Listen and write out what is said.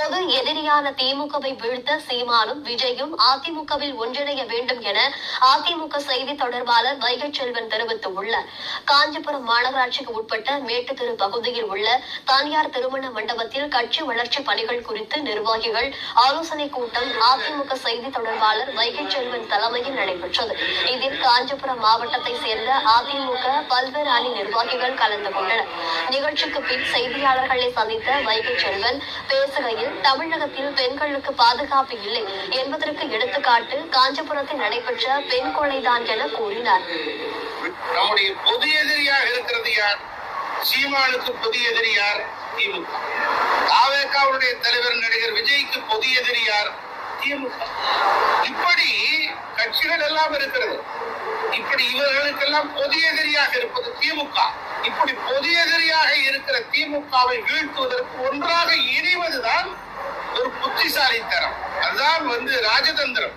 பொது எதிரியான திமுகவை வீழ்த்த சீமானும் விஜயும் அதிமுகவில் ஒன்றிணைய வேண்டும் என அதிமுக செய்தி தொடர்பாளர் வைகை செல்வன் தெரிவித்துள்ளார். காஞ்சிபுரம் மாநகராட்சிக்கு உட்பட்ட மேட்டுத்தெரு பகுதியில் உள்ள தனியார் திருமண மண்டபத்தில் கட்சி வளர்ச்சி பணிகள் குறித்து நிர்வாகிகள் ஆலோசனை கூட்டம் அதிமுக செய்தி தொடர்பாளர் வைகை செல்வன் தலைமையில் நடைபெற்றது. இதில் காஞ்சிபுரம் மாவட்டத்தை சேர்ந்த அதிமுக பல்வேறு அணி நிர்வாகிகள் கலந்து கொண்டனர். நிகழ்ச்சிக்கு பின் செய்தியாளர்களை சந்தித்த வைகை செல்வன் பேசுகையில், தமிழகத்தில் பெண்களுக்கு பாதுகாப்பு இல்லை என்பதற்கு எடுத்துக்காட்டு காஞ்சிபுரத்தில் நடைபெற்ற பெண் கொலைதான் என கூறினார். நம்முடைய பொது எதிரியாக இருக்கிறது யார்? சீமானுக்கு பொது எதிரி யார்? திமுக. தாவேகாவுடைய தலைவர் நடிகர் விஜய்க்கு பொது எதிரி யார்? திமுக. இப்படி கட்சிகள் எல்லாம் இருக்கிறது. இப்படி இவர்களுக்கெல்லாம் பொது எதிரியாக இருப்பது திமுக. இப்படி பொது எதிரியாக இருக்கிற திமுகவை வீழ்த்துவதற்கு ஒன்றாக இணைவதுதான் ஒரு புத்திசாலித்தனம். அதுதான் ராஜதந்திரம்.